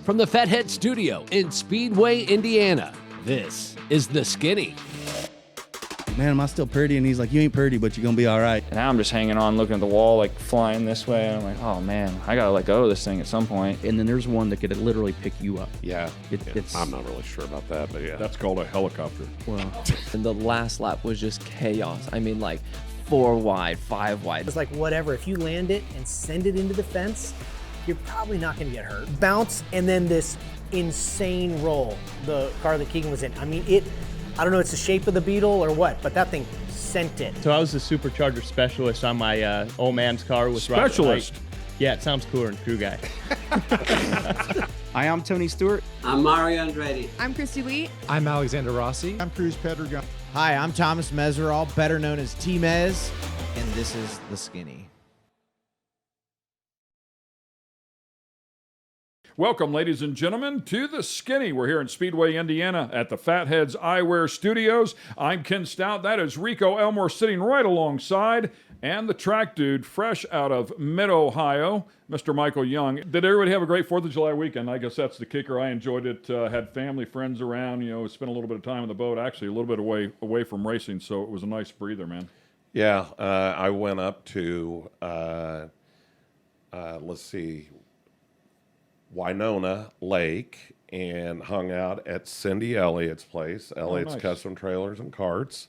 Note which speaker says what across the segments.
Speaker 1: From the Fathead Studio in Speedway, Indiana, this is The Skinny.
Speaker 2: Man, am I still pretty? And he's like, you ain't pretty, but you're going to be all right.
Speaker 3: And now I'm just hanging on, looking at the wall, like flying this way. And I'm like, oh man, I got to let go of this thing at some point.
Speaker 2: And then there's one that could literally pick you up.
Speaker 4: Yeah.
Speaker 2: It's
Speaker 4: I'm not really sure about that, but yeah.
Speaker 5: That's called a helicopter.
Speaker 2: Well,
Speaker 6: And the last lap was just chaos. I mean, like 4 wide, 5 wide.
Speaker 7: It's like whatever, if you land it and send it into the fence, you're probably not gonna get hurt. Bounce, and then this insane roll, the car that Keegan was in. I mean, I don't know it's the shape of the Beetle or what, but that thing sent it.
Speaker 8: So I was the supercharger specialist on my old man's car with
Speaker 5: Specialist?
Speaker 8: Yeah, it sounds cooler than crew guy.
Speaker 2: Hi, I'm Tony Stewart.
Speaker 9: I'm Mario Andretti.
Speaker 10: I'm Christy Lee.
Speaker 11: I'm Alexander Rossi.
Speaker 12: I'm Cruz Pedregon.
Speaker 13: Hi, I'm Thomas Meseraull, better known as Teamez, and this is The Skinny.
Speaker 5: Welcome, ladies and gentlemen, to The Skinny. We're here in Speedway, Indiana at the Fatheads Eyewear Studios. I'm Ken Stout. That is Rico Elmore sitting right alongside, and the track dude fresh out of Mid-Ohio, Mr. Michael Young. Did everybody have a great 4th of July weekend? I guess that's the kicker. I enjoyed it. Had family, friends around, spent a little bit of time on the boat, actually a little bit away from racing, so it was a nice breather, man.
Speaker 4: Yeah, I went up to, Winona Lake and hung out at Cindy Elliott's place, Elliott's
Speaker 5: nice.
Speaker 4: Custom Trailers and Carts.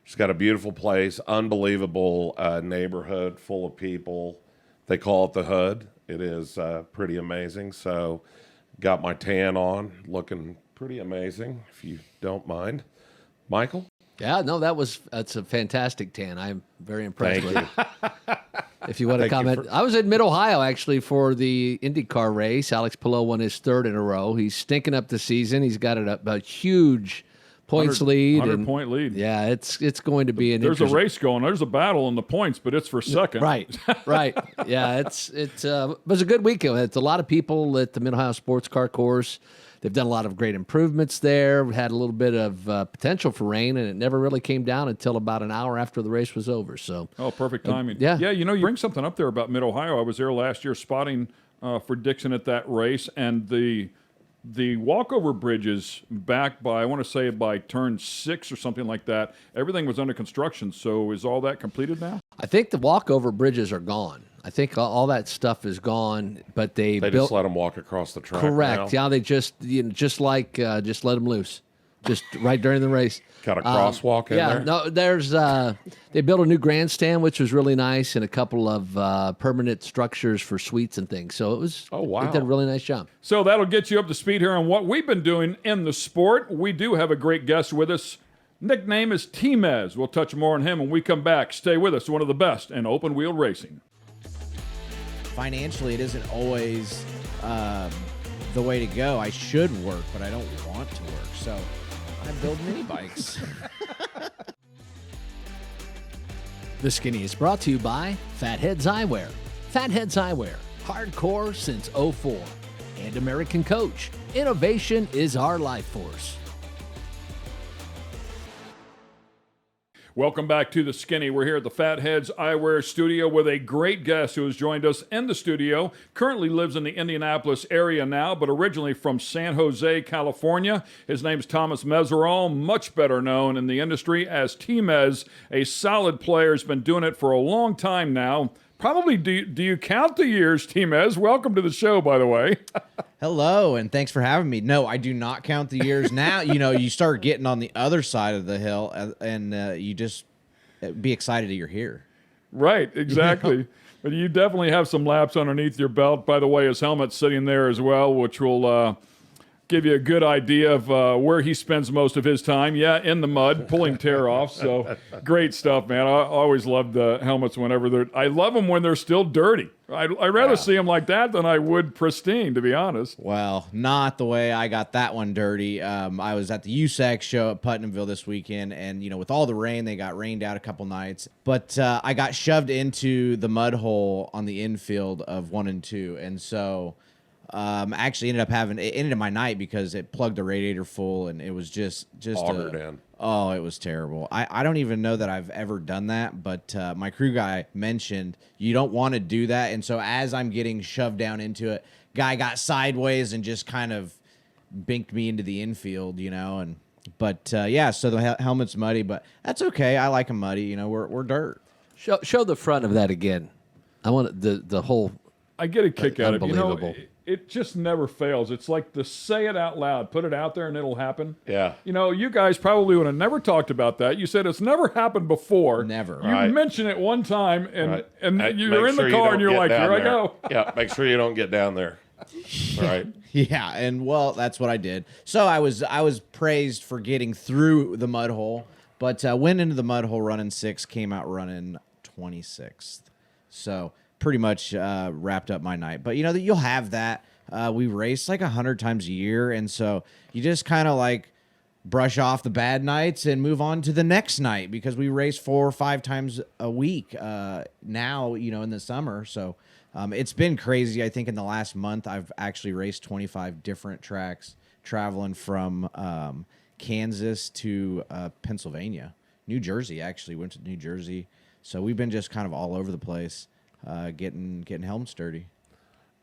Speaker 4: She's got a beautiful place, unbelievable neighborhood full of people. They call it the Hood. It is pretty amazing. So got my tan on, looking pretty amazing, if you don't mind. Michael?
Speaker 1: Yeah, no, that's a fantastic tan. I'm very impressed
Speaker 4: Thank
Speaker 1: with it. If you want to
Speaker 4: Thank you
Speaker 1: comment. I was in Mid-Ohio, actually, for the IndyCar race. Alex Palou won his 3rd in a row. He's stinking up the season. He's got a huge points lead.
Speaker 5: 100-point lead.
Speaker 1: Yeah, it's going to be an
Speaker 5: There's a race going. There's a battle in the points, but it's for second.
Speaker 1: Right. Yeah, it was a good weekend. It's a lot of people at the Mid-Ohio Sports Car Course. They've done a lot of great improvements there. We had a little bit of potential for rain, and it never really came down until about an hour after the race was over. So,
Speaker 5: perfect timing.
Speaker 1: Yeah.
Speaker 5: You bring something up there about Mid-Ohio. I was there last year spotting for Dixon at that race, and the walkover bridges back by, I want to say by turn 6 or something like that, everything was under construction. So is all that completed now?
Speaker 1: I think the walkover bridges are gone. I think all that stuff is gone, but they built,
Speaker 4: just let them walk across the track.
Speaker 1: Correct.
Speaker 4: Now.
Speaker 1: Yeah, they just just let them loose, just right during the race.
Speaker 4: Got a crosswalk in there.
Speaker 1: Yeah, no, there's they built a new grandstand, which was really nice, and a couple of permanent structures for suites and things. So it was.
Speaker 4: Oh wow!
Speaker 1: They did a really nice job.
Speaker 5: So that'll get you up to speed here on what we've been doing in the sport. We do have a great guest with us. Nickname is Teamez. We'll touch more on him when we come back. Stay with us. One of the best in open wheel racing.
Speaker 13: Financially, it isn't always the way to go. I should work, but I don't want to work. So I build mini bikes.
Speaker 1: The Skinny is brought to you by Fatheads Eyewear. Fatheads Eyewear, hardcore since '04. And American Coach. Innovation is our life force.
Speaker 5: Welcome back to The Skinny. We're here at the Fatheads Eyewear Studio with a great guest who has joined us in the studio. Currently lives in the Indianapolis area now, but originally from San Jose, California. His name's Thomas Meseraull, much better known in the industry as Teamez, a solid player. Has been doing it for a long time now. Probably, do you count the years, Teamez? Welcome to the show, by the way.
Speaker 13: Hello, and thanks for having me. No, I do not count the years now. You start getting on the other side of the hill, and you just be excited that you're here.
Speaker 5: Right, exactly. But you definitely have some laps underneath your belt. By the way, his helmet's sitting there as well, which will give you a good idea of where he spends most of his time. Yeah, in the mud, pulling tear off. So great stuff, man. I always love the helmets whenever I love them when they're still dirty. I'd rather see them like that than I would pristine, to be honest.
Speaker 13: Well, not the way I got that one dirty. I was at the USAC show at Putnamville this weekend, and, with all the rain, they got rained out a couple nights. But I got shoved into the mud hole on the infield of 1 and 2, and so... actually ended my night because it plugged the radiator full, and it was just
Speaker 4: augered in.
Speaker 13: Oh, it was terrible. I don't even know that I've ever done that, but my crew guy mentioned you don't want to do that, and so as I'm getting shoved down into it, guy got sideways and just kind of binked me into the infield, But yeah, so the helmet's muddy, but that's okay. I like them muddy. We're dirt.
Speaker 1: Show the front of that again. I want the whole.
Speaker 5: I get a kick out of it.
Speaker 1: Unbelievable.
Speaker 5: It just never fails. It's like the say it out loud, put it out there, and it'll happen.
Speaker 4: Yeah.
Speaker 5: You guys probably would have never talked about that. You said it's never happened before.
Speaker 13: Never.
Speaker 5: You
Speaker 4: Right.
Speaker 5: mention it one time, and
Speaker 4: Right.
Speaker 5: and
Speaker 4: Hey,
Speaker 5: you're
Speaker 4: make
Speaker 5: in
Speaker 4: sure
Speaker 5: the
Speaker 4: you
Speaker 5: car,
Speaker 4: don't
Speaker 5: and you're
Speaker 4: get
Speaker 5: like,
Speaker 4: down
Speaker 5: here I
Speaker 4: there.
Speaker 5: go.
Speaker 4: Yeah, make sure you don't get down there. Right.
Speaker 13: Yeah, and well, that's what I did. So I was praised for getting through the mud hole, but went into the mud hole running 6th, came out running 26th. So pretty much wrapped up my night. But you'll have that. We race like 100 times a year, and so you just kind of like brush off the bad nights and move on to the next night because we race 4 or 5 times a week now, in the summer. So it's been crazy. I think in the last month, I've actually raced 25 different tracks, traveling from Kansas to Pennsylvania. New Jersey, actually. Went to New Jersey. So we've been just kind of all over the place getting helmets dirty.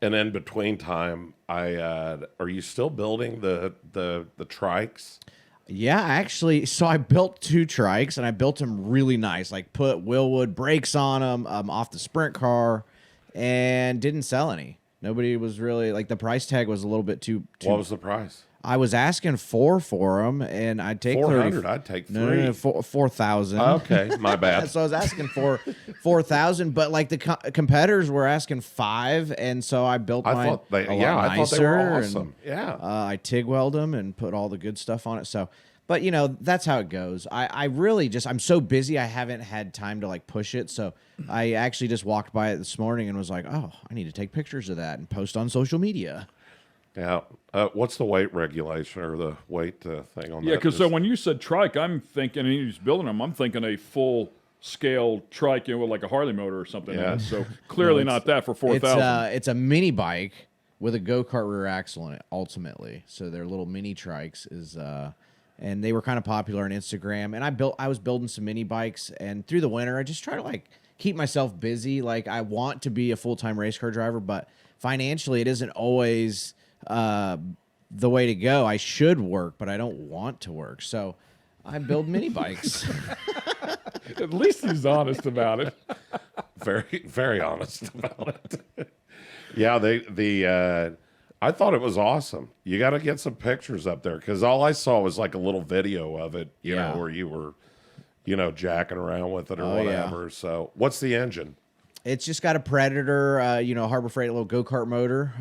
Speaker 4: And in between time, are you still building the trikes?
Speaker 13: Yeah, actually, so I built 2 trikes, and I built them really nice. Like put Willwood brakes on them off the sprint car, and didn't sell any. Nobody was really like the price tag was a little bit too.
Speaker 4: What was the price?
Speaker 13: I was asking 4 for them, and I'd take
Speaker 4: 400. I'd take 3.
Speaker 13: No, 4,000.
Speaker 4: Okay, my bad.
Speaker 13: So I was asking for 4,000, but like the competitors were asking 5, and so I built mine.
Speaker 4: I thought they were
Speaker 13: nicer,
Speaker 4: awesome. Yeah.
Speaker 13: I TIG weld them and put all the good stuff on it. So, but that's how it goes. I really I'm so busy. I haven't had time to like push it. So I actually just walked by it this morning and was like, oh, I need to take pictures of that and post on social media.
Speaker 4: Yeah. What's the weight regulation or the weight thing on that?
Speaker 5: Yeah, because so when you said trike, I'm thinking, and he's building them, I'm thinking a full-scale trike with like a Harley motor or something.
Speaker 4: Yeah.
Speaker 5: So clearly not that for 4,000.
Speaker 13: It's a mini bike with a go-kart rear axle in it, ultimately. So their little mini trikes is... and they were kind of popular on Instagram. And I was building some mini bikes, and through the winter, I just try to like keep myself busy. Like I want to be a full-time race car driver, but financially it isn't always the way to go. I should work, but I don't want to work. So I build mini bikes.
Speaker 5: At least he's honest about it.
Speaker 4: Very, very honest about it. Yeah, I thought it was awesome. You got to get some pictures up there because all I saw was like a little video of it, you know, where you were, jacking around with it or whatever. Yeah. So what's the engine?
Speaker 13: It's just got a Predator, Harbor Freight, little go-kart motor.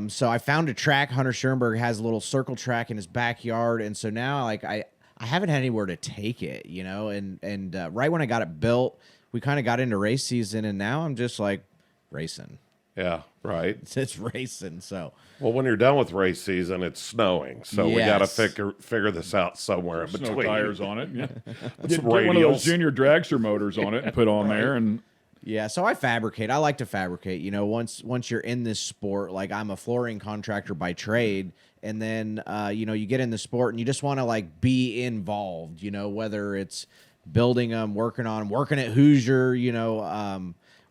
Speaker 13: So I found a track. Hunter Schoenberg has a little circle track in his backyard. And so now, like, I haven't had anywhere to take it, and right when I got it built, we kind of got into race season, and now I'm just, like, racing.
Speaker 4: Yeah, right.
Speaker 13: It's racing, so.
Speaker 4: Well, when you're done with race season, it's snowing. So we got to figure this out somewhere in between.
Speaker 5: Snow tires on it, yeah. Get
Speaker 4: radials.
Speaker 5: one of those junior dragster motors on it and put on there, and...
Speaker 13: Yeah, so I fabricate. I like to fabricate. Once you're in this sport, like I'm a flooring contractor by trade, and then you get in the sport and you just want to like be involved. Whether it's building them, working at Hoosier,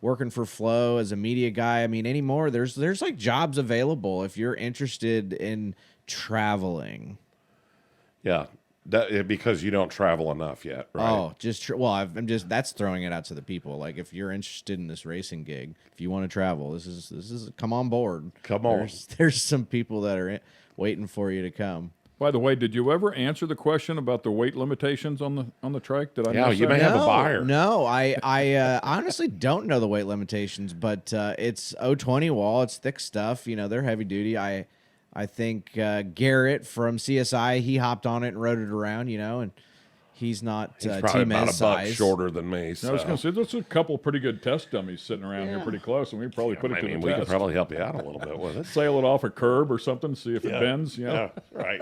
Speaker 13: working for Flow as a media guy. I mean, anymore there's like jobs available if you're interested in traveling.
Speaker 4: Yeah. Because you don't travel enough yet, right?
Speaker 13: Oh, that's throwing it out to the people. Like, if you're interested in this racing gig, if you want to travel, this is come on board.
Speaker 4: Come on.
Speaker 13: There's some people that are waiting for you to come.
Speaker 5: By the way, did you ever answer the question about the weight limitations on the trike? Did I?
Speaker 4: Yeah, you may have a buyer.
Speaker 13: No, I honestly don't know the weight limitations, but it's 020 wall. It's thick stuff. They're heavy duty. I think Garrett from CSI, he hopped on it and rode it around, and he's not
Speaker 4: he's probably
Speaker 13: Teamez
Speaker 4: about a
Speaker 13: size.
Speaker 4: buck shorter than me. So.
Speaker 5: I was going to say, there's a couple pretty good test dummies sitting around here pretty close, and we probably put it to the test.
Speaker 4: We could probably help you out a little bit with it.
Speaker 5: Sail it off a curb or something, see if it bends.
Speaker 4: Yeah, right.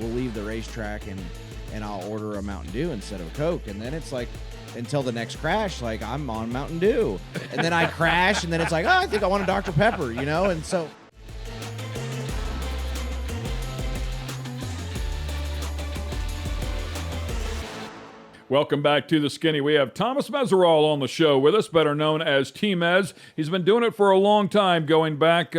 Speaker 13: We'll leave the racetrack and I'll order a Mountain Dew instead of a Coke, and then it's like, until the next crash, like I'm on Mountain Dew, and then I crash, and then it's like, oh, I think I want a Dr. Pepper, and so.
Speaker 5: Welcome back to the Skinny. We have Thomas Meseraull on the show with us, better known as Teamez. He's been doing it for a long time, going back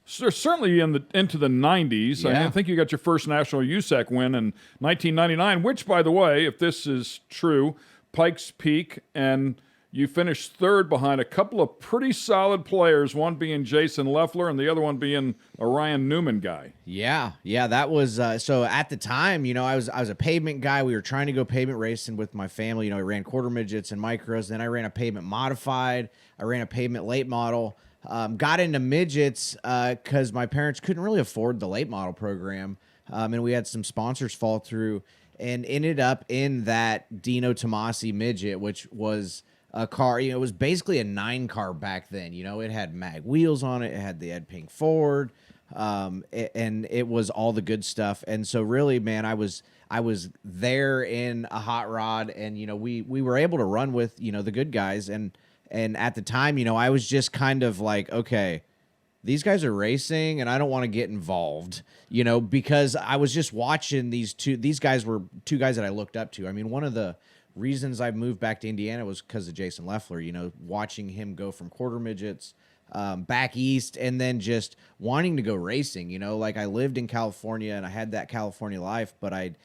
Speaker 5: certainly into the 90s.
Speaker 13: Yeah.
Speaker 5: I think you got your first national USAC win in 1999, which, by the way, if this is true, Pikes Peak, and you finished third behind a couple of pretty solid players, one being Jason Leffler and the other one being a Ryan Newman guy.
Speaker 13: Yeah, that was so at the time, I was a pavement guy. We were trying to go pavement racing with my family. I ran quarter midgets and micros. Then I ran a pavement modified. I ran a pavement late model. Got into midgets because my parents couldn't really afford the late model program, and we had some sponsors fall through, and ended up in that Dino Tomasi midget, which was a car, it was basically a 9-car back then. It had mag wheels on it. It had the Ed Pink Ford, and it was all the good stuff. And so really, man, I was there in a hot rod, and, we were able to run with, the good guys. And at the time, I was just kind of like, okay, these guys are racing and I don't want to get involved, because I was just watching these guys were two guys that I looked up to. I mean, one of the reasons I moved back to Indiana was because of Jason Leffler, watching him go from quarter midgets back east and then just wanting to go racing, like I lived in California and I had that California life, but I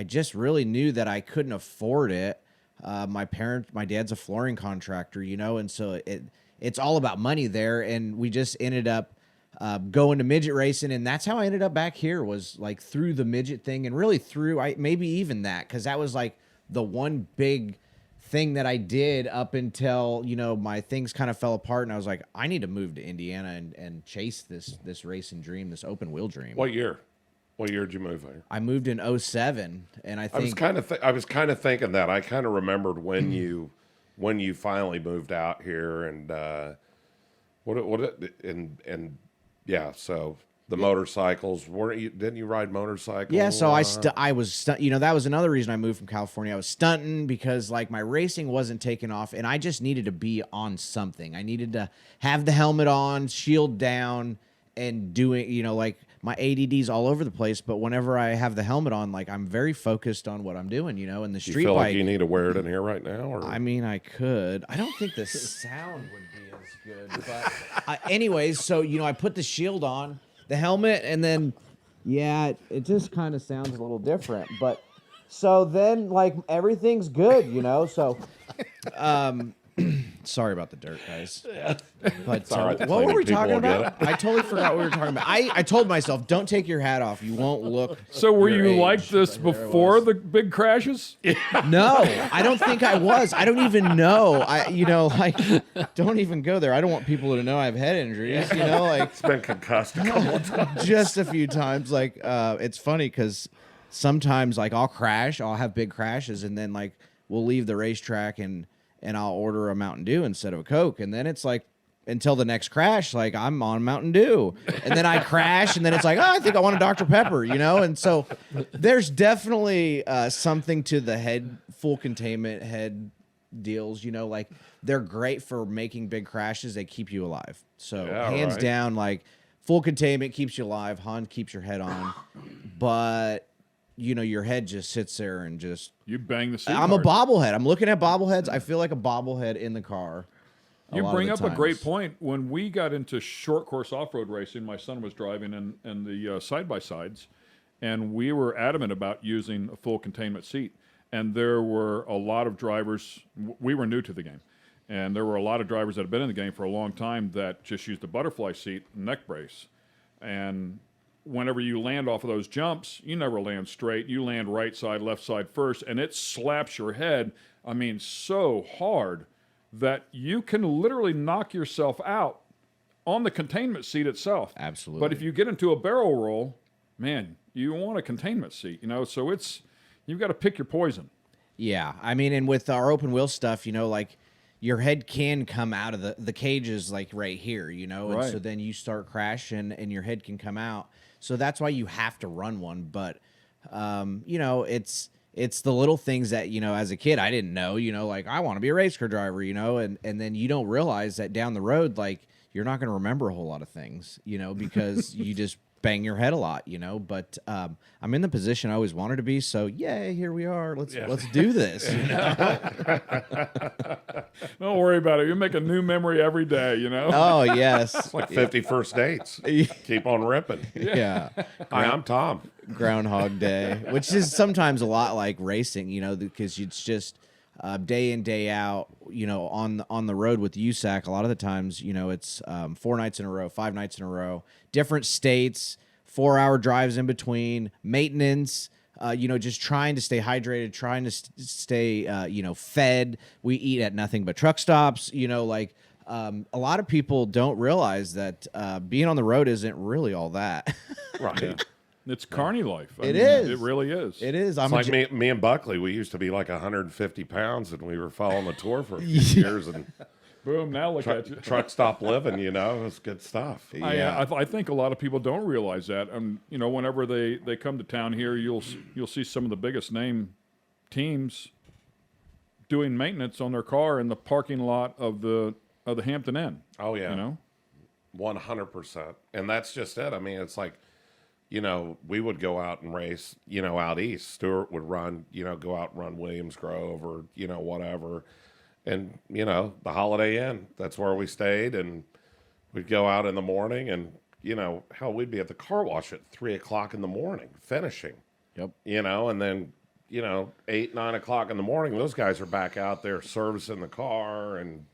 Speaker 13: just really knew that I couldn't afford it. My dad's a flooring contractor, and so it's all about money there. And we just ended up going to midget racing, and that's how I ended up back here, was like through the midget thing, and really through maybe even that, because that was like the one big thing that I did up until, my things kind of fell apart, and I was like, I need to move to Indiana and chase this racing dream, this open wheel dream.
Speaker 4: What year? What year did you move here?
Speaker 13: I moved in 2007, and I think
Speaker 4: I was kind of thinking that. I kind of remembered when you finally moved out here, and yeah. So the motorcycles, didn't you ride motorcycles?
Speaker 13: Yeah, so I was that was another reason I moved from California. I was stunting because like my racing wasn't taking off, and I just needed to be on something. I needed to have the helmet on, shield down, and doing, like my ADD's all over the place. But whenever I have the helmet on, like I'm very focused on what I'm doing, and the street
Speaker 4: you feel
Speaker 13: bike.
Speaker 4: Like you need to wear it in here right now? Or?
Speaker 13: I mean, I could. I don't think the sound would be as good. But anyways, so I put the shield on, the helmet, and then it just kind of sounds a little different. But so then like everything's good, so sorry about the dirt, guys. But
Speaker 4: right,
Speaker 13: what were we talking
Speaker 4: people will
Speaker 13: about? I totally forgot what we were talking about. I told myself, don't take your hat off. You won't look.
Speaker 5: So were
Speaker 13: your
Speaker 5: you
Speaker 13: age.
Speaker 5: like this before the big crashes?
Speaker 13: No, I don't think I was. I don't even know. Don't even go there. I don't want people to know I have head injuries.
Speaker 4: It's been concussed a couple of times.
Speaker 13: Just a few times. Like, it's funny because sometimes like I'll crash, I'll have big crashes, and then like we'll leave the racetrack and I'll order a Mountain Dew instead of a Coke, and then it's like until the next crash, like I'm on Mountain Dew, and then I crash, and then it's like, oh, I think I want a Dr. Pepper, and so there's definitely something to the full containment head deals, like they're great for making big crashes. They keep you alive. So hands down, like full containment keeps you alive. Han keeps your head on, but your head just sits there and just...
Speaker 5: You bang the seat
Speaker 13: I'm
Speaker 5: hard.
Speaker 13: a bobblehead. I'm looking at bobbleheads. I feel like a bobblehead in the car.
Speaker 5: You bring up a great point. When we got into short course off-road racing, my son was driving in the side-by-sides, and we were adamant about using a full containment seat. And there were a lot of drivers... We were new to the game. And there were a lot of drivers that had been in the game for a long time that just used the butterfly seat and neck brace. And... whenever you land off of those jumps, you never land straight. You land right side, left side first, and it slaps your head, so hard that you can literally knock yourself out on the containment seat itself.
Speaker 13: Absolutely.
Speaker 5: But if you get into a barrel roll, man, you want a containment seat, so you've got to pick your poison.
Speaker 13: Yeah, and with our open wheel stuff, like your head can come out of the cages like right here, and
Speaker 5: Right.
Speaker 13: so then you start crashing and your head can come out. So that's why you have to run one. But, it's the little things that, as a kid, I didn't know, like I want to be a race car driver, and then you don't realize that down the road, like you're not going to remember a whole lot of things, because you just bang your head a lot, but I'm in the position I always wanted to be. So yay, here we are. Let's do this.
Speaker 5: Don't worry about it. You make a new memory every day,
Speaker 13: Oh yes.
Speaker 4: Like 50 first dates. Keep on ripping.
Speaker 13: Yeah.
Speaker 4: Hi, I'm Tom.
Speaker 13: Groundhog Day, which is sometimes a lot like racing, because it's just day in, day out, on the road with USAC. A lot of the times, it's 4 nights in a row, 5 nights in a row, different states, 4-hour drives in between, maintenance, just trying to stay hydrated, trying to stay, fed. We eat at nothing but truck stops, a lot of people don't realize that being on the road isn't really all that.
Speaker 4: Right.
Speaker 5: Yeah. It's carny life.
Speaker 13: It is.
Speaker 5: It really is.
Speaker 13: It is.
Speaker 4: It's like me and Buckley, we used to be like 150 pounds, and we were following the tour for a few years, and
Speaker 5: boom, now look at you.
Speaker 4: Truck stop living, it's good stuff.
Speaker 5: I think a lot of people don't realize that. Whenever they come to town here, you'll see some of the biggest name teams doing maintenance on their car in the parking lot of the Hampton Inn.
Speaker 4: Oh yeah, 100%. And that's just it. I mean, it's like, we would go out and race, out east. Stuart would run, go out and run Williams Grove or, whatever. And, the Holiday Inn, that's where we stayed. And we'd go out in the morning and, hell, we'd be at the car wash at 3 o'clock in the morning finishing.
Speaker 13: Yep.
Speaker 4: And then, 8, 9 o'clock in the morning, those guys are back out there servicing the car and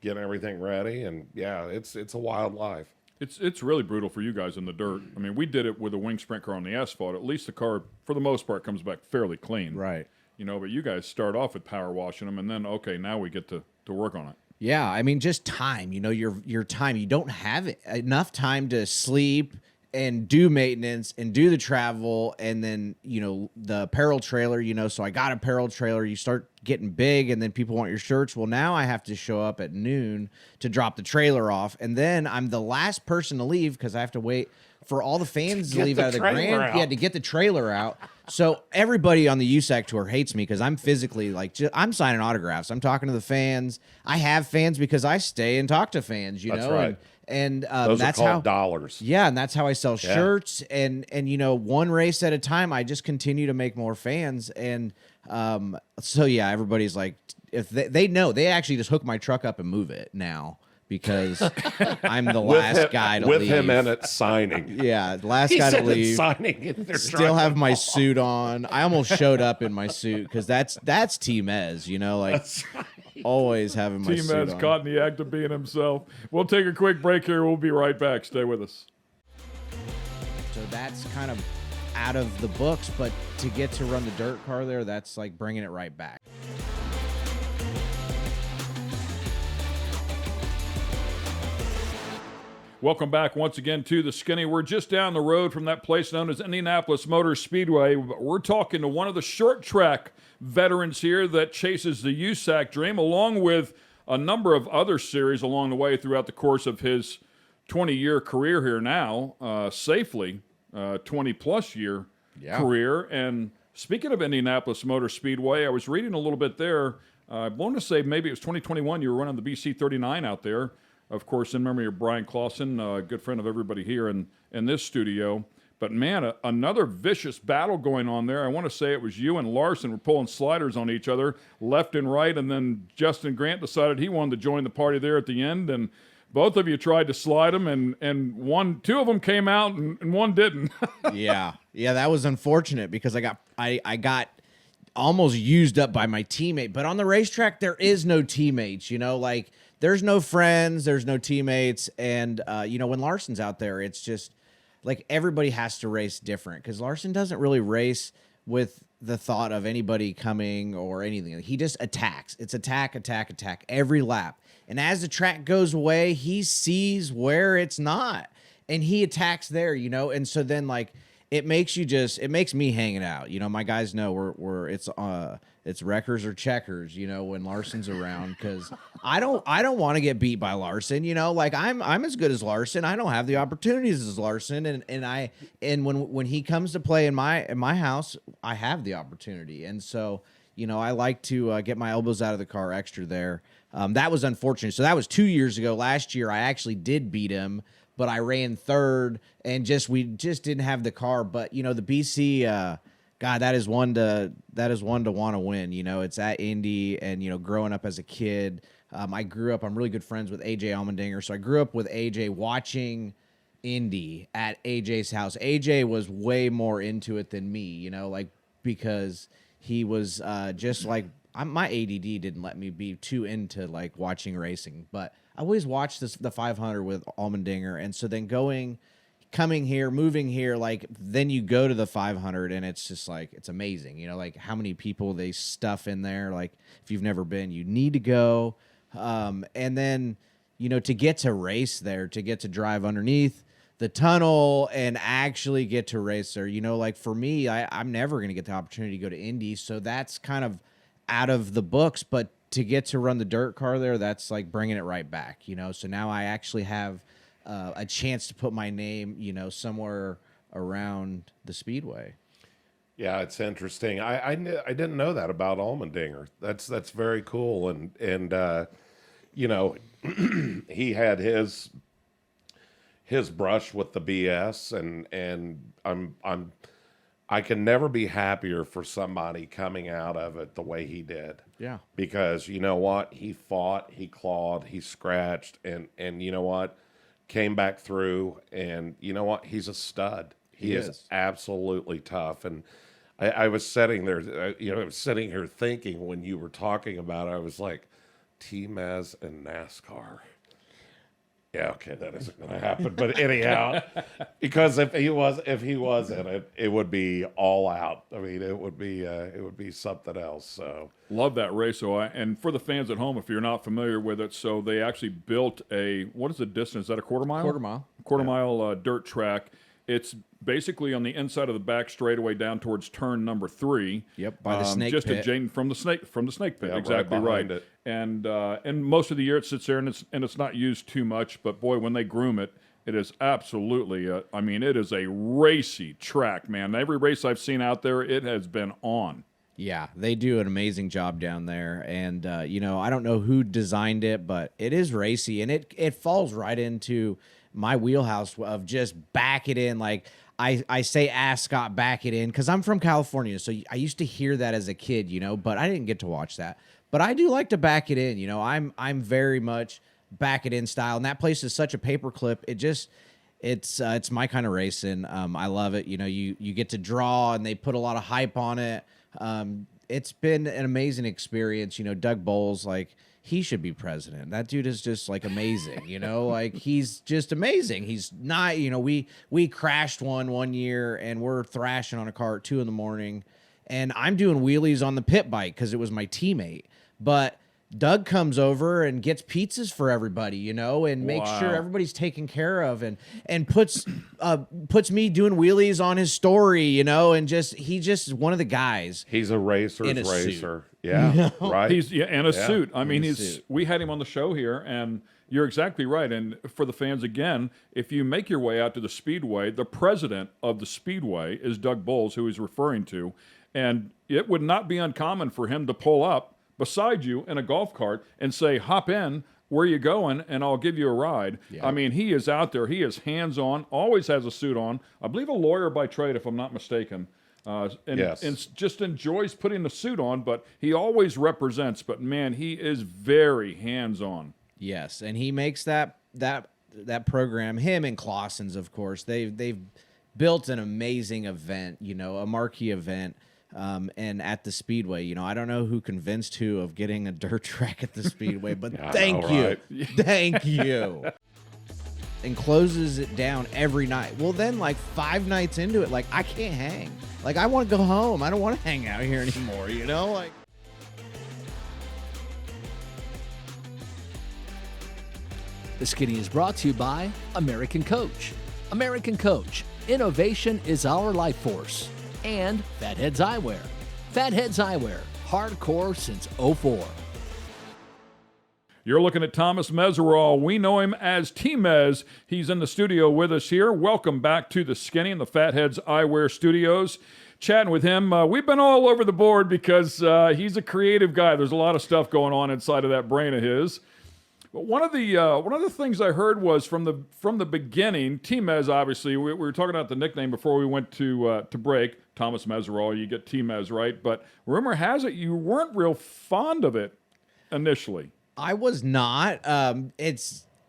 Speaker 4: getting everything ready. And, yeah, it's a wild life.
Speaker 5: It's really brutal for you guys in the dirt. I mean, we did it with a wing sprint car on the asphalt. At least the car, for the most part, comes back fairly clean.
Speaker 13: Right.
Speaker 5: But you guys start off with power washing them, and then, okay, now we get to work on it.
Speaker 13: Yeah, I mean, just time. Your time. You don't have enough time to sleep and do maintenance and do the travel, and then the apparel trailer. So I got a apparel trailer. You start getting big, and then people want your shirts. Well, now I have to show up at noon to drop the trailer off, and then I'm the last person to leave because I have to wait for all the fans to leave out of the Grand. Yeah, to get the trailer out. So everybody on the USAC tour hates me because I'm physically I'm signing autographs. I'm talking to the fans. I have fans because I stay and talk to fans.
Speaker 4: That's right.
Speaker 13: And
Speaker 4: those
Speaker 13: that's
Speaker 4: are called
Speaker 13: how
Speaker 4: dollars.
Speaker 13: Yeah, and that's how I sell shirts. And one race at a time, I just continue to make more fans. And so yeah, everybody's like, if they know, they actually just hook my truck up and move it now because I'm the last guy to leave.
Speaker 4: With him in it signing.
Speaker 13: Yeah, the last guy to leave.
Speaker 4: Signing in their
Speaker 13: Still have my suit on. I almost showed up in my suit because that's Teamez, always having my suit on.
Speaker 5: Teamez caught in the act of being himself. We'll take a quick break here. We'll be right back. Stay with us.
Speaker 13: So that's kind of out of the books, but to get to run the dirt car there, that's like bringing it right back.
Speaker 5: Welcome back once again to the Skinny. We're just down the road from that place known as Indianapolis Motor Speedway. We're talking to one of the short track veterans here that chases the USAC dream, along with a number of other series along the way throughout the course of his 20-year career here now, safely 20-plus year career. And speaking of Indianapolis Motor Speedway, I was reading a little bit there. I want to say maybe it was 2021 you were running the BC 39 out there. Of course, in memory of Brian Clausen, a good friend of everybody here in this studio. But, man, another vicious battle going on there. I want to say it was you and Larson were pulling sliders on each other left and right, and then Justin Grant decided he wanted to join the party there at the end, and both of you tried to slide them, and two of them came out, and one didn't.
Speaker 13: Yeah, that was unfortunate because I got almost used up by my teammate. But on the racetrack, there is no teammates, there's no friends, there's no teammates. And, when Larson's out there, it's just like everybody has to race different because Larson doesn't really race with the thought of anybody coming or anything. He just attacks. It's attack, attack, attack every lap. And as the track goes away, he sees where it's not and he attacks there, And so then it makes me hanging out. My guys know it's wreckers or checkers, when Larson's around, because I don't want to get beat by Larson, I'm as good as Larson. I don't have the opportunities as Larson, and when he comes to play in my house, I have the opportunity, and so I like to get my elbows out of the car extra there. That was unfortunate. So that was 2 years ago. Last year I actually did beat him. but I ran third, and we just didn't have the car. But you know, the BC, God, that is one to want to win. You know, it's at Indy, and you know, growing up as a kid, I'm really good friends with AJ Allmendinger, so I grew up with AJ watching Indy at AJ's house. AJ was way more into it than me, you know, like because he was just like my ADD didn't let me be too into like watching racing, but I always watched the 500 with Allmendinger, and so then coming here, moving here, like then you go to the 500 and it's just like it's amazing, you know, like how many people they stuff in there. Like if you've never been, you need to go, and then you know to get to race there, to get to drive underneath the tunnel and actually get to race there. You know, like for me, I'm never going to get the opportunity to go to Indy, so that's kind of out of the books. But to get to run the dirt car there, that's like bringing it right back, you know. So now I actually have a chance to put my name, you know, somewhere around the Speedway.
Speaker 4: Yeah, it's interesting. I didn't know that about Allmendinger. That's very cool, and you know, he had his brush with the BS, and I can never be happier for somebody coming out of it the way he did.
Speaker 13: Yeah.
Speaker 4: Because you know what? He fought, he clawed, he scratched, and you know what? Came back through, and you know what? He's a stud. He is absolutely tough. And I was sitting there, you know, I was sitting here thinking when you were talking about it, I was like, Teamez and NASCAR. Yeah, okay, that isn't going to happen. But anyhow, because if he was in it, it would be all out. I mean, it would be something else. So
Speaker 5: love that race. So, and for the fans at home, if you're not familiar with it, so they actually built what is the distance? Is that a quarter mile? Quarter mile dirt track. It's basically on the inside of the back straightaway down towards turn number 3.
Speaker 13: Yep, by the snake
Speaker 5: just
Speaker 13: pit.
Speaker 5: From the snake pit.
Speaker 4: Yeah,
Speaker 5: exactly
Speaker 4: right.
Speaker 5: It. And most of the year it sits there and it's not used too much. But boy, when they groom it, it is absolutely. I mean, it is a racy track, man. Every race I've seen out there, it has been on.
Speaker 13: Yeah, they do an amazing job down there, and you know, I don't know who designed it, but it is racy, and it falls right into my wheelhouse of just back it in. Like I say, ask Scott, back it in, because I'm from California, so I used to hear that as a kid, you know, but I didn't get to watch that. But I do like to back it in, you know. I'm very much back it in style, and that place is such a paperclip. It's my kind of racing. I love it. You know, you get to draw, and they put a lot of hype on it. It's been an amazing experience. You know, Doug Bowles, like, he should be president. That dude is just like amazing, you know, like he's just amazing. He's not, you know, we crashed one year and we're thrashing on a car at 2 a.m. and I'm doing wheelies on the pit bike because it was my teammate. But Doug comes over and gets pizzas for everybody, you know, and makes sure everybody's taken care of, and puts me doing wheelies on his story, you know, and he's just one of the guys.
Speaker 4: He's a racer's
Speaker 13: in a
Speaker 4: racer.
Speaker 13: Suit.
Speaker 4: Yeah,
Speaker 13: You know?
Speaker 4: right.
Speaker 5: He's in a suit. I mean,
Speaker 13: suit.
Speaker 5: we had him on the show here, and you're exactly right. And for the fans, again, if you make your way out to the Speedway, the president of the Speedway is Doug Bowles, who he's referring to, and it would not be uncommon for him to pull up beside you in a golf cart and say, hop in, where you going, and I'll give you a ride. Yeah. I mean, he is out there. He is hands-on, always has a suit on. I believe a lawyer by trade, if I'm not mistaken. And just enjoys putting the suit on, but he always represents. But, man, he is very hands-on.
Speaker 13: Yes, and he makes that program, him and Clausen's, of course, they've built an amazing event, you know, a marquee event. And at the Speedway, you know, I don't know who convinced who of getting a dirt track at the Speedway, but thank you. Thank you. And closes it down every night. Well, then, like 5 nights into it, like, I can't hang. Like, I want to go home. I don't want to hang out here anymore, you know? Like,
Speaker 1: The Skinny is brought to you by American Coach. American Coach. Innovation is our life force. And Fatheads Eyewear. Fatheads Eyewear. Hardcore since '04.
Speaker 5: You're looking at Thomas Meseraull. We know him as Teamez. He's in the studio with us here. Welcome back to the Skinny and the Fatheads Eyewear Studios. Chatting with him. We've been all over the board because he's a creative guy. There's a lot of stuff going on inside of that brain of his. But one of the things I heard was from the beginning, Teamez, obviously, we were talking about the nickname before we went to break. Thomas Meserall, you get Teamez, right? But rumor has it you weren't real fond of it initially.
Speaker 13: I was not.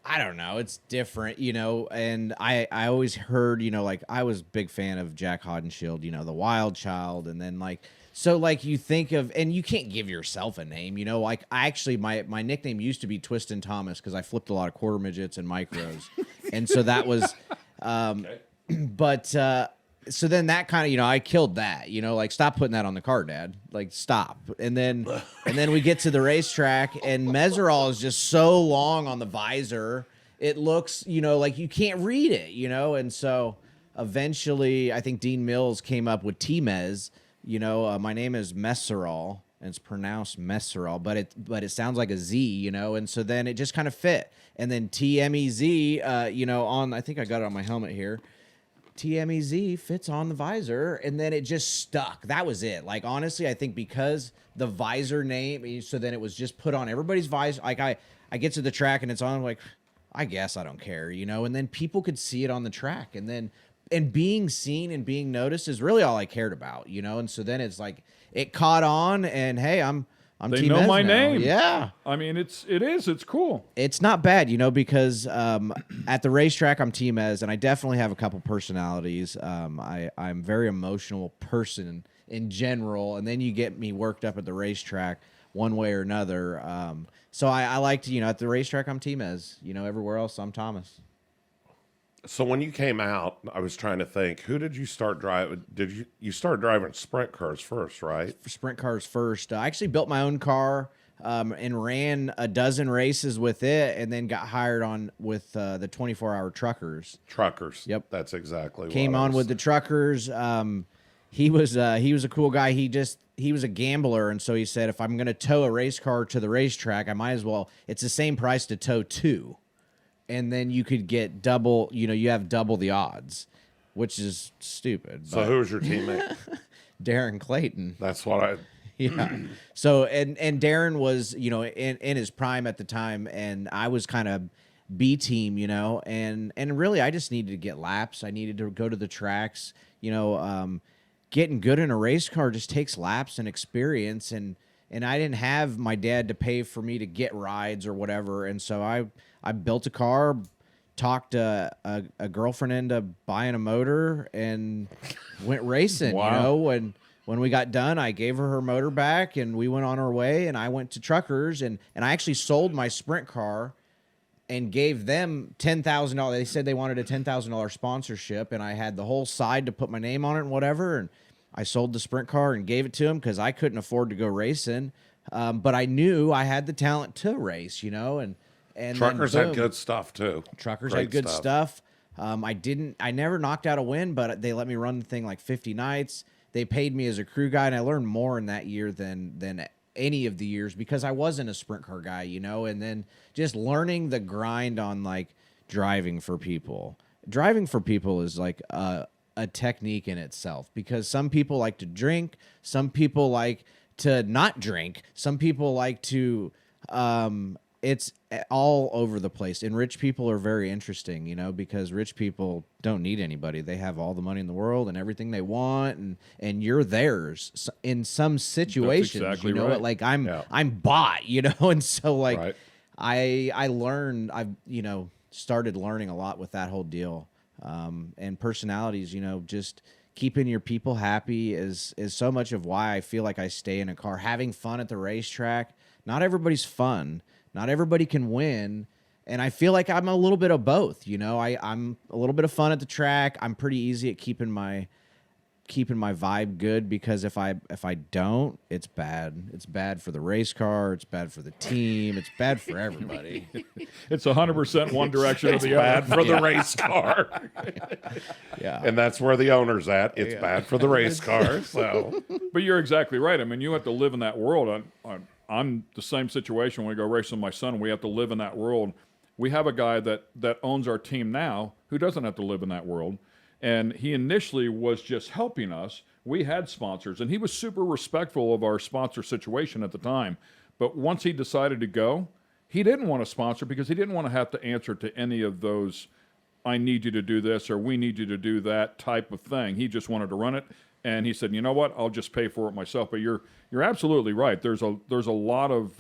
Speaker 13: I don't know. It's different, and I always heard, like I was a big fan of Jack Hodenshield, the Wild Child. And then so you think of, and you can't give yourself a name, like I actually, my nickname used to be Twistin' Thomas because I flipped a lot of quarter midgets and micros. And so that was, so then that kind of, I killed that, stop putting that on the car, Dad, stop. And then we get to the racetrack and Meserall is just so long on the visor. It looks, like you can't read it, and so eventually I think Dean Mills came up with Teamez. My name is Meseraull, and it's pronounced Meserall, but it sounds like a Z, and so then it just kind of fit. And then TMEZ, I think I got it on my helmet here. TMEZ fits on the visor, and then it just stuck. That was it. Honestly, I think because the visor name, so then it was just put on everybody's visor. I get to the track and it's on, I guess I don't care, and then people could see it on the track, and being seen and being noticed is really all I cared about, and so then it's it caught on, and hey, I'm
Speaker 5: they
Speaker 13: Team
Speaker 5: know
Speaker 13: Ez
Speaker 5: my
Speaker 13: now.
Speaker 5: name.
Speaker 13: Yeah,
Speaker 5: I mean it's cool.
Speaker 13: it's not bad, because at the racetrack I'm Teamez, and I definitely have a couple personalities. I'm a very emotional person in general, and then you get me worked up at the racetrack one way or another. So I like to, at the racetrack I'm Teamez, everywhere else I'm Thomas.
Speaker 4: So when you came out, I was trying to think, who did you start driving? You start driving sprint cars first, right?
Speaker 13: Sprint cars first. I actually built my own car and ran a dozen races with it, and then got hired on with the 24-hour truckers.
Speaker 4: Truckers.
Speaker 13: Yep.
Speaker 4: That's exactly what
Speaker 13: Came
Speaker 4: I
Speaker 13: on
Speaker 4: was-
Speaker 13: with the truckers. He was a cool guy. He was a gambler, and so he said, if I'm going to tow a race car to the racetrack, I might as well. It's the same price to tow two. And then you could get double, you have double the odds, which is stupid.
Speaker 4: So who was your teammate?
Speaker 13: Darren Clayton.
Speaker 4: That's what I...
Speaker 13: Yeah. So, and Darren was, in his prime at the time, and I was kind of B team, and really I just needed to get laps. I needed to go to the tracks, getting good in a race car just takes laps and experience, and I didn't have my dad to pay for me to get rides or whatever, and so I built a car, talked a girlfriend into buying a motor, and went racing.
Speaker 5: Wow.
Speaker 13: And when we got done, I gave her motor back, and we went on our way, and I went to truckers, and I actually sold my sprint car and gave them $10,000. They said they wanted a $10,000 sponsorship, and I had the whole side to put my name on it and whatever, and I sold the sprint car and gave it to him because I couldn't afford to go racing, but I knew I had the talent to race, and
Speaker 4: Truckers
Speaker 13: then,
Speaker 4: had good stuff, too.
Speaker 13: Truckers
Speaker 4: Great
Speaker 13: had good stuff. I never knocked out a win, but they let me run the thing 50 nights. They paid me as a crew guy, and I learned more in that year than any of the years because I wasn't a sprint car guy, and then just learning the grind on driving for people. Driving for people is a technique in itself because some people like to drink, some people like to not drink, some people like to it's all over the place. And rich people are very interesting, because rich people don't need anybody. They have all the money in the world and everything they want, and you're theirs in some situations.
Speaker 5: That's exactly right.
Speaker 13: I'm bought, and so
Speaker 4: Right.
Speaker 13: I learned, I've started learning a lot with that whole deal. And personalities, just keeping your people happy is so much of why I feel like I stay in a car. Having fun at the racetrack. Not everybody's fun. Not everybody can win. And I feel like I'm a little bit of both. I'm a little bit of fun at the track. I'm pretty easy at keeping my vibe good because if I don't, it's bad. It's bad for the race car. It's bad for the team. It's bad for everybody.
Speaker 5: It's 100% one direction or
Speaker 4: It's
Speaker 5: the
Speaker 4: bad
Speaker 5: other.
Speaker 4: for the race car.
Speaker 13: Yeah.
Speaker 4: And that's where the owner's at. It's bad for the race car. So
Speaker 5: But you're exactly right. I mean, you have to live in that world. I'm the same situation when we go racing with my son. We have to live in that world. We have a guy that owns our team now who doesn't have to live in that world. And he initially was just helping us. We had sponsors, and he was super respectful of our sponsor situation at the time. But once he decided to go, he didn't want to sponsor because he didn't want to have to answer to any of those, I need you to do this or we need you to do that type of thing. He just wanted to run it. And he said, you know what, I'll just pay for it myself. But you're absolutely right. There's a lot of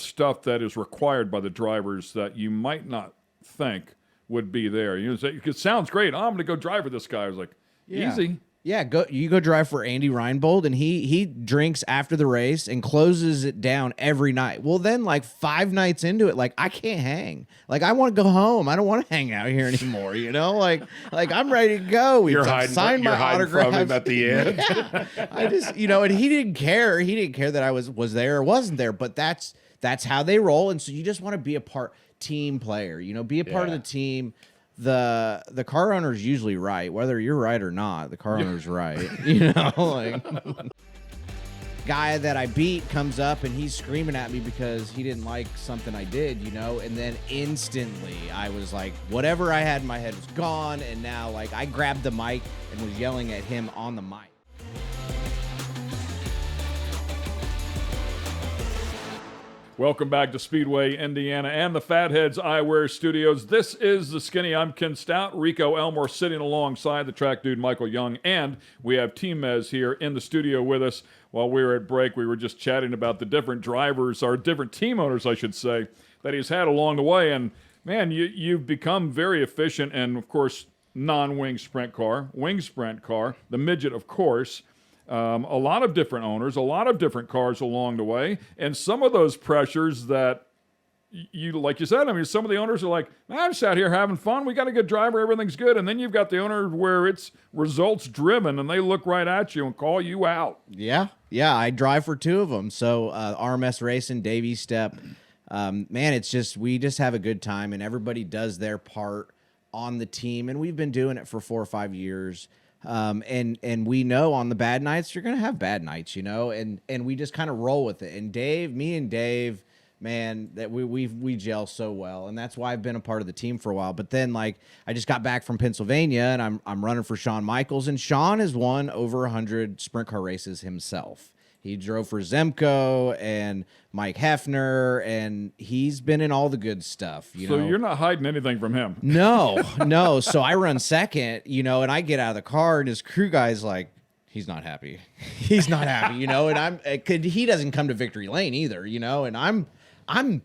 Speaker 5: stuff that is required by the drivers that you might not think would be there. You know, it sounds great. Oh, I'm going to go drive for this guy. I was like, easy.
Speaker 13: Yeah, you go drive for Andy Reinbold, and he drinks after the race and closes it down every night. Well, then, like 5 nights into it, like I can't hang. Like I want to go home. I don't want to hang out here anymore. You know, like I'm ready to go.
Speaker 4: You're hiding from him at the end.
Speaker 13: Yeah. I just, you know, and he didn't care. He didn't care that I was there or wasn't there. But that's how they roll, and so you just want to be a team player. You know, be a part of the team. The car owner's usually right, whether you're right or not. The car owner's right, you know. Like, guy that I beat comes up and he's screaming at me because he didn't like something I did, you know. And then instantly, I was like, whatever I had in my head was gone, and now like I grabbed the mic and was yelling at him on the mic.
Speaker 5: Welcome back to Speedway, Indiana, and the Fatheads Eyewear Studios. This is The Skinny. I'm Ken Stout. Rico Elmore sitting alongside the track dude, Michael Young. And we have Teamez here in the studio with us. While we were at break, we were just chatting about the different drivers, or different team owners, I should say, that he's had along the way. And, man, you've become very efficient. And, of course, non-wing sprint car, wing sprint car, the midget, of course. A lot of different owners, a lot of different cars along the way, and some of those pressures that you, like you said, I mean, some of the owners are like, I'm just out here having fun. We got a good driver. Everything's good. And then you've got the owner where it's results driven and they look right at you and call you out.
Speaker 13: Yeah. I drive for 2 of them. So RMS Racing, Davey Step, man, it's just, we just have a good time and everybody does their part on the team. And we've been doing it for 4 or 5 years. And we know on the bad nights, you're going to have bad nights, you know, and we just kind of roll with it. And me and Dave, man, that we gel so well. And that's why I've been a part of the team for a while. But then like, I just got back from Pennsylvania and I'm running for Shawn Michaels, and Shawn has won over 100 sprint car races himself. He drove for Zemko and Mike Hefner, and he's been in all the good stuff.
Speaker 5: So you're not hiding anything from him.
Speaker 13: No. So I run second, you know, and I get out of the car, and his crew guy's like, he's not happy. He's not happy, you know, and he doesn't come to victory lane either, you know, and I'm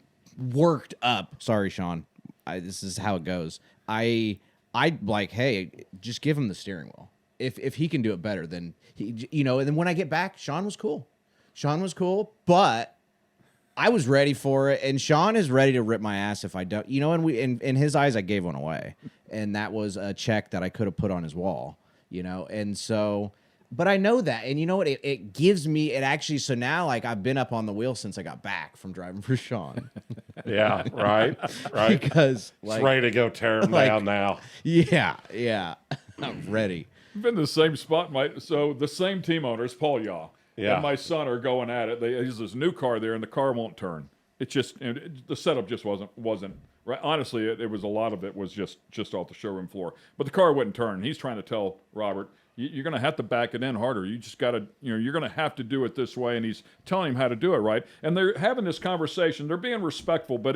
Speaker 13: worked up. Sorry, Shawn. This is how it goes. I like, hey, just give him the steering wheel. If he can do it better, then he, you know. And then when I get back, Shawn was cool, but I was ready for it, and Shawn is ready to rip my ass if I don't, you know. And in his eyes, I gave one away, and that was a check that I could have put on his wall, you know. And so, but I know that, and you know what? It gives me it actually. So now, like, I've been up on the wheel since I got back from driving for Shawn.
Speaker 4: Yeah, right.
Speaker 13: Because like,
Speaker 4: it's ready to go tear him down now.
Speaker 13: Yeah, I'm ready.
Speaker 5: Been in the same spot. So the same team owners, Paul Yaw, and my son are going at it. There's this new car there, and the car won't turn. It just the setup just wasn't right. Honestly, it was a lot of it was just off the showroom floor, but the car wouldn't turn. He's trying to tell Robert, you're going to have to back it in harder. You just got to, you're going to have to do it this way. And he's telling him how to do it right. And they're having this conversation. They're being respectful, but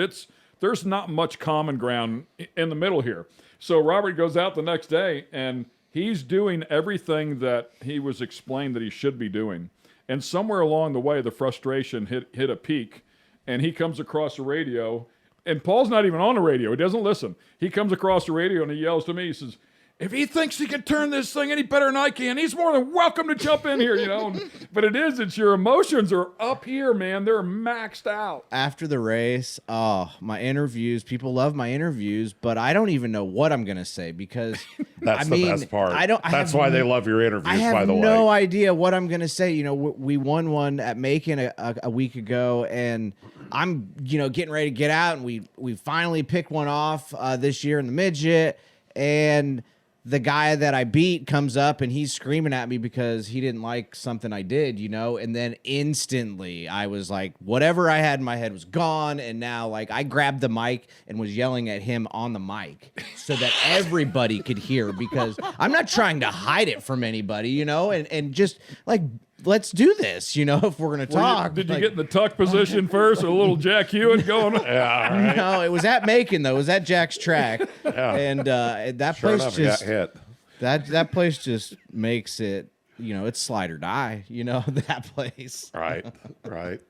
Speaker 5: there's not much common ground in the middle here. So Robert goes out the next day and he's doing everything that he was explained that he should be doing. And somewhere along the way, the frustration hit a peak, and he comes across the radio, and Paul's not even on the radio. He doesn't listen. He comes across the radio, and he yells to me. He says, if he thinks he can turn this thing any better than I can, he's more than welcome to jump in here, you know. But it's your emotions are up here, man. They're maxed out.
Speaker 13: After the race, my interviews, people love my interviews, but I don't even know what I'm going to say because
Speaker 4: that's the best part. That's why they love your interviews, by the way. I have
Speaker 13: no idea what I'm going to say. You know, we won one at Macon a week ago, and I'm, getting ready to get out, and we finally picked one off this year in the midget, and the guy that I beat comes up and he's screaming at me because he didn't like something I did, and then instantly I was like, whatever I had in my head was gone. And now like I grabbed the mic and was yelling at him on the mic so that everybody could hear, because I'm not trying to hide it from anybody, and just like let's do this, if we're going to talk.
Speaker 5: Did you get in the tuck position first, or a little Jack Hewitt going?
Speaker 4: Yeah, right.
Speaker 13: No, it was at Macon, though. It was at Jack's track. And that
Speaker 4: Sure
Speaker 13: place
Speaker 4: enough,
Speaker 13: just,
Speaker 4: got hit.
Speaker 13: that place just makes it, it's slide or die, that place.
Speaker 4: Right, right.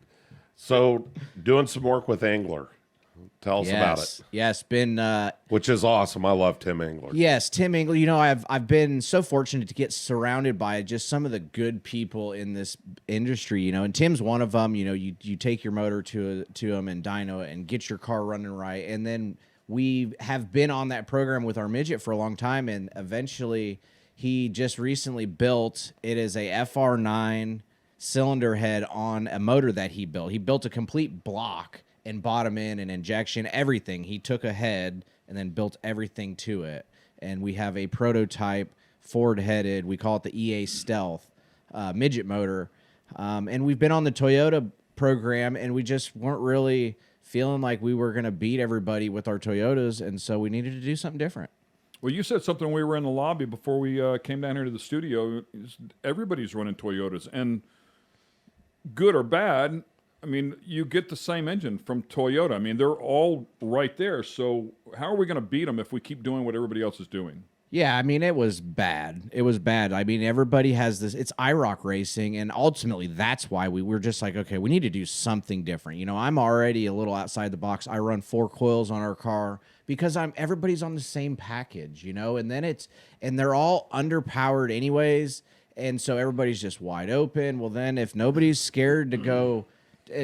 Speaker 4: So doing some work with Engler. Tell us about it.
Speaker 13: Yes, been
Speaker 4: Which is awesome. I love Tim Engler.
Speaker 13: Yes, Tim Engler. I've been so fortunate to get surrounded by just some of the good people in this industry. And Tim's one of them. You take your motor to him and dyno it and get your car running right. And then we have been on that program with our midget for a long time, and eventually he just recently built. It is a FR9 cylinder head on a motor that he built. He built a complete block and bottom in and injection, everything. He took a head and then built everything to it. And we have a prototype Ford-headed, we call it the EA Stealth midget motor. And we've been on the Toyota program, and we just weren't really feeling like we were going to beat everybody with our Toyotas, and so we needed to do something different.
Speaker 5: Well, you said something when we were in the lobby before we came down here to the studio. Everybody's running Toyotas, and good or bad, I mean, you get the same engine from Toyota. I mean, they're all right there. So how are we going to beat them if we keep doing what everybody else is doing?
Speaker 13: Yeah, I mean, it was bad. It was bad. I mean, everybody has this. It's IROC racing, and ultimately that's why we were just like, okay, we need to do something different. I'm already a little outside the box. I run 4 coils on our car because everybody's on the same package, and then and they're all underpowered anyways, and so everybody's just wide open. Well, then if nobody's scared to go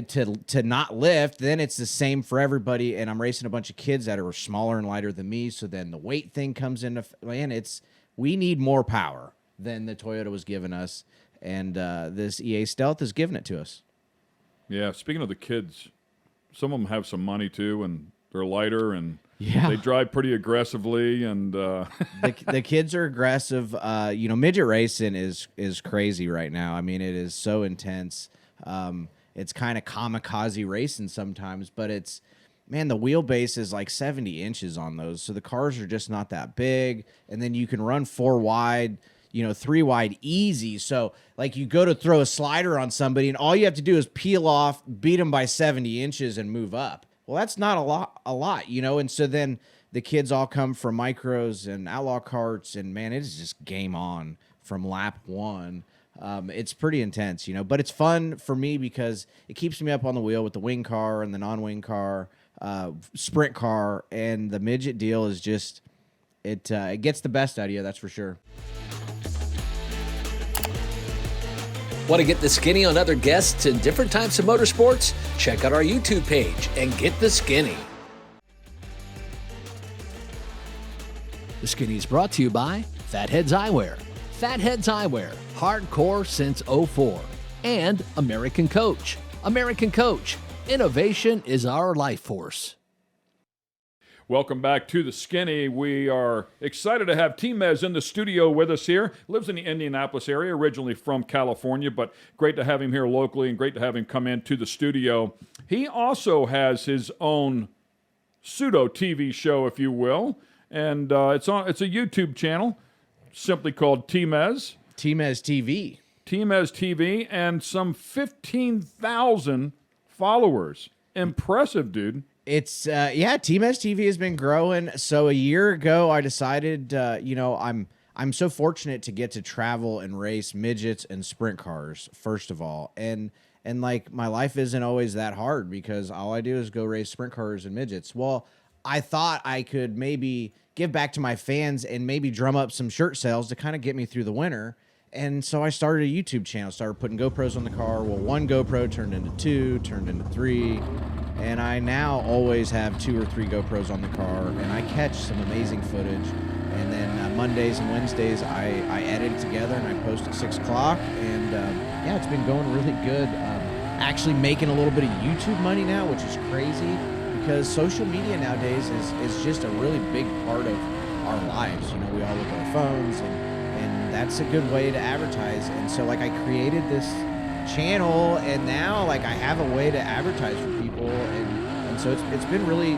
Speaker 13: to not lift, then it's the same for everybody. And I'm racing a bunch of kids that are smaller and lighter than me, so then the weight thing comes into man. We need more power than the Toyota was giving us, and this EA Stealth is giving it to us.
Speaker 5: Yeah, speaking of the kids, some of them have some money too, and they're lighter, and
Speaker 13: they
Speaker 5: drive pretty aggressively, and
Speaker 13: the kids are aggressive. Midget racing is crazy right now. I mean, it is so intense. It's kind of kamikaze racing sometimes, but the wheelbase is like 70 inches on those. So the cars are just not that big. And then you can run 4 wide, 3 wide easy. So like you go to throw a slider on somebody and all you have to do is peel off, beat them by 70 inches and move up. Well, that's not a lot, And so then the kids all come from micros and outlaw carts, and man, it is just game on from lap 1. It's pretty intense, but it's fun for me because it keeps me up on the wheel with the wing car and the non-wing car, sprint car, and the midget deal is just, it gets the best out of you, that's for sure.
Speaker 1: Want to get the skinny on other guests and different types of motorsports? Check out our YouTube page and get the skinny. The Skinny is brought to you by Fatheads Eyewear. Fatheads Eyewear, hardcore since '04. And American Coach. American Coach, innovation is our life force.
Speaker 5: welcome back to the Skinny. We are excited to have Teamez in the studio with us here. Lives in the Indianapolis area, originally from California, but great to have him here locally and great to have him come into the studio. He also has his own pseudo TV show, if you will, and it's a YouTube channel simply called Teamez.
Speaker 13: Teamez TV.
Speaker 5: Teamez TV, and some 15,000 followers. Impressive, dude.
Speaker 13: It's Teamez TV has been growing. So a year ago, I decided, I'm so fortunate to get to travel and race midgets and sprint cars, first of all, and like my life isn't always that hard because all I do is go race sprint cars and midgets. Well, I thought I could maybe give back to my fans and maybe drum up some shirt sales to kind of get me through the winter. And so I started a YouTube channel, started putting GoPros on the car. Well, one GoPro turned into 2, turned into 3. And I now always have 2 or 3 GoPros on the car, and I catch some amazing footage. And then Mondays and Wednesdays, I edit it together and I post at 6 o'clock. And it's been going really good. Actually making a little bit of YouTube money now, which is crazy because social media nowadays is just a really big part of our lives. You know, we all look at our phones, and that's a good way to advertise. And so like I created this channel, and now like I have a way to advertise for people, and so it's been really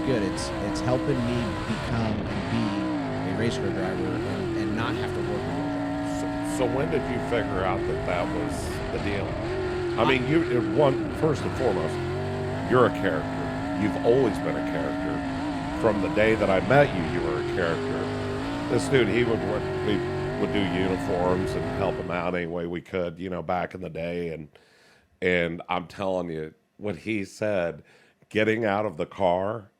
Speaker 13: good. It's helping me become and be a race car driver and not have to work a real job.
Speaker 4: So when did you figure out that that was the deal? I mean, first and foremost, you're a character. You've always been a character. From the day that I met you, you were a character. This dude, we would do uniforms and help him out any way we could, back in the day. And I'm telling you, what he said, getting out of the car,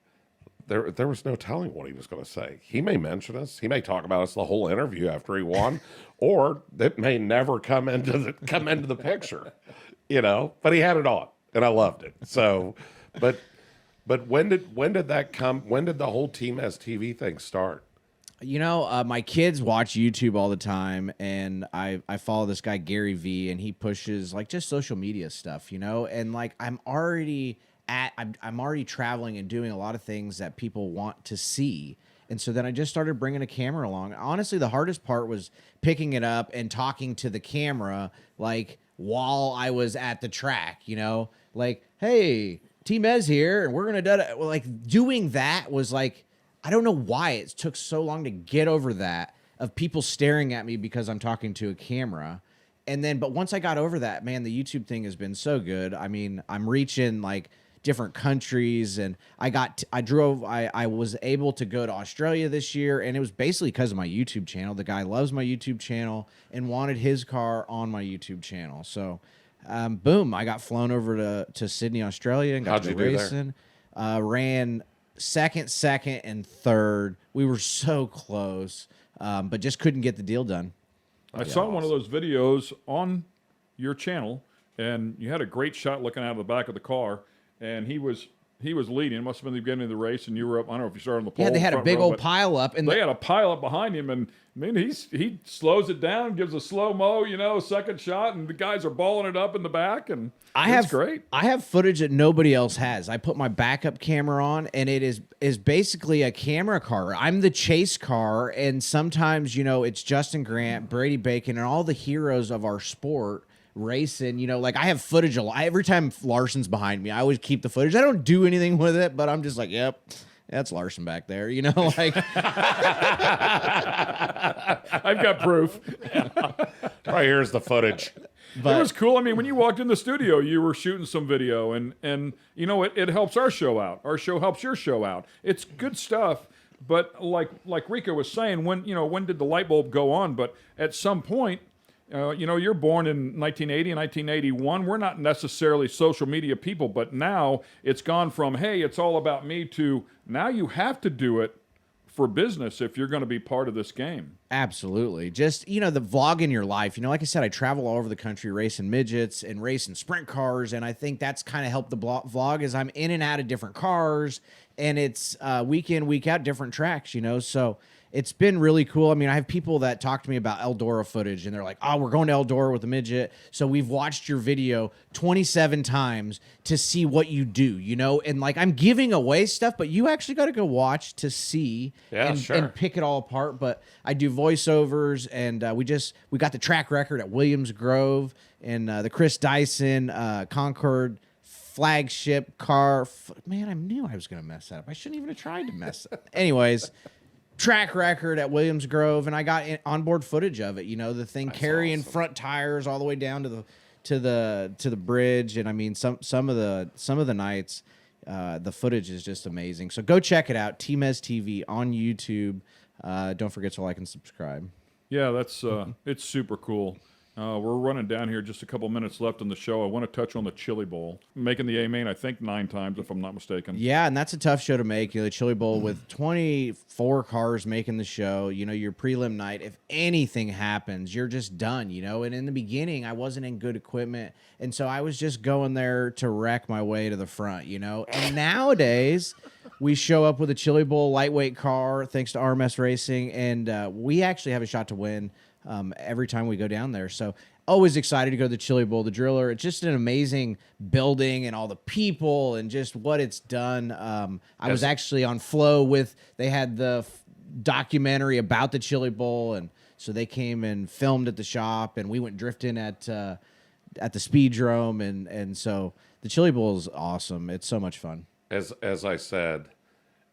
Speaker 4: there was no telling what he was going to say. He may mention us. He may talk about us the whole interview after he won, or it may never come into the picture, But he had it on, and I loved it. So, but when did that come? When did the whole Teamez TV thing start?
Speaker 13: My kids watch YouTube all the time, and I follow this guy Gary V, and he pushes like just social media stuff, and like I'm already traveling and doing a lot of things that people want to see. And so then I just started bringing a camera along. Honestly, the hardest part was picking it up and talking to the camera, like while I was at the track, like, hey, Teamez here, and we're going to do it. Well, like doing that was like, I don't know why it took so long to get over that of people staring at me because I'm talking to a camera. And then, but once I got over that, man, the YouTube thing has been so good. I mean, I'm reaching like different countries, and I was able to go to Australia this year, and it was basically because of my YouTube channel. The guy loves my YouTube channel and wanted his car on my YouTube channel. So, boom, I got flown over to Sydney, Australia, and got to racing. Ran second, and third. We were so close, but just couldn't get the deal done.
Speaker 5: I saw one of those videos on your channel, and you had a great shot looking out of the back of the car. And he was leading. It must have been the beginning of the race, and you were up. I don't know if you started on the pole.
Speaker 13: Yeah, they had a big old pile up, and
Speaker 5: they had a pile up behind him. And I mean, he slows it down, gives a slow mo, second shot, and the guys are balling it up in the back, and it's great. I have
Speaker 13: footage that nobody else has. I put my backup camera on, and it is basically a camera car. I'm the chase car, and sometimes it's Justin Grant, Brady Bacon, and all the heroes of our sport racing, like I have footage every time Larson's behind me. I always keep the footage. I don't do anything with it, but I'm just like, yep, that's Larson back there, like
Speaker 5: I've got proof.
Speaker 4: Right here's the footage.
Speaker 5: But it was cool. I mean, when you walked in the studio, you were shooting some video, and it helps our show out. Our show helps your show out. It's good stuff. But like Rico was saying, when did the light bulb go on? But at some point, you're born in 1980, 1981. We're not necessarily social media people, but now it's gone from, hey, it's all about me, to now you have to do it for business if you're going to be part of this game.
Speaker 13: Absolutely. Just, the vlog in your life. Like I said, I travel all over the country racing midgets and racing sprint cars, and I think that's kind of helped the vlog is I'm in and out of different cars, and it's week in, week out, different tracks, so it's been really cool. I mean, I have people that talk to me about Eldora footage, and they're like, oh, we're going to Eldora with a midget, so we've watched your video 27 times to see what you do, And, like, I'm giving away stuff, but you actually got to go watch to see and pick it all apart. But I do voiceovers, and we got the track record at Williams Grove, and the Chris Dyson Concord flagship car. Man, I knew I was going to mess that up. I shouldn't even have tried to mess it up. Anyways, track record at Williams Grove, and I got onboard footage of it. The thing that's carrying awesome. Front tires all the way down to the bridge, and I mean some of the nights, the footage is just amazing. So go check it out, Teamez TV on YouTube. Don't forget to like and subscribe.
Speaker 5: Yeah, that's it's super cool. We're running down here, just a couple minutes left in the show. I want to touch on the Chili Bowl. Making the A-Main, I think, 9 times, if I'm not mistaken.
Speaker 13: Yeah, and that's a tough show to make. The Chili Bowl with 24 cars making the show. Your prelim night, if anything happens, you're just done, And in the beginning, I wasn't in good equipment, and so I was just going there to wreck my way to the front, And nowadays, we show up with a Chili Bowl lightweight car, thanks to RMS Racing, and we actually have a shot to win every time we go down there. So always excited to go to the Chili Bowl, the Driller. It's just an amazing building, and all the people and just what it's done. I was actually on Flow they had the documentary about the Chili Bowl, and so they came and filmed at the shop, and we went drifting at the Speedrome, and so the Chili Bowl is awesome. It's so much fun.
Speaker 4: As I said,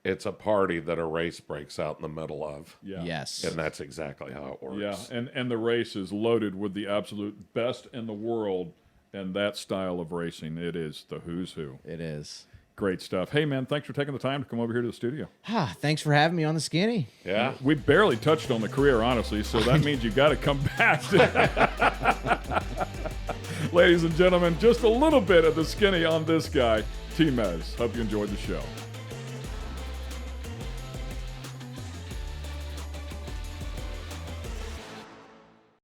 Speaker 4: it's a party that a race breaks out in the middle of.
Speaker 5: Yeah.
Speaker 13: Yes.
Speaker 4: And that's exactly how it works.
Speaker 5: Yeah, and the race is loaded with the absolute best in the world, and that style of racing, it is the who's who.
Speaker 13: It is.
Speaker 5: Great stuff. Hey, man, thanks for taking the time to come over here to the studio.
Speaker 13: Thanks for having me on the Skinny.
Speaker 4: Yeah.
Speaker 5: We barely touched on the career, honestly, so that means you got to come back. Ladies and gentlemen, just a little bit of the Skinny on this guy, Teamez. Hope you enjoyed the show.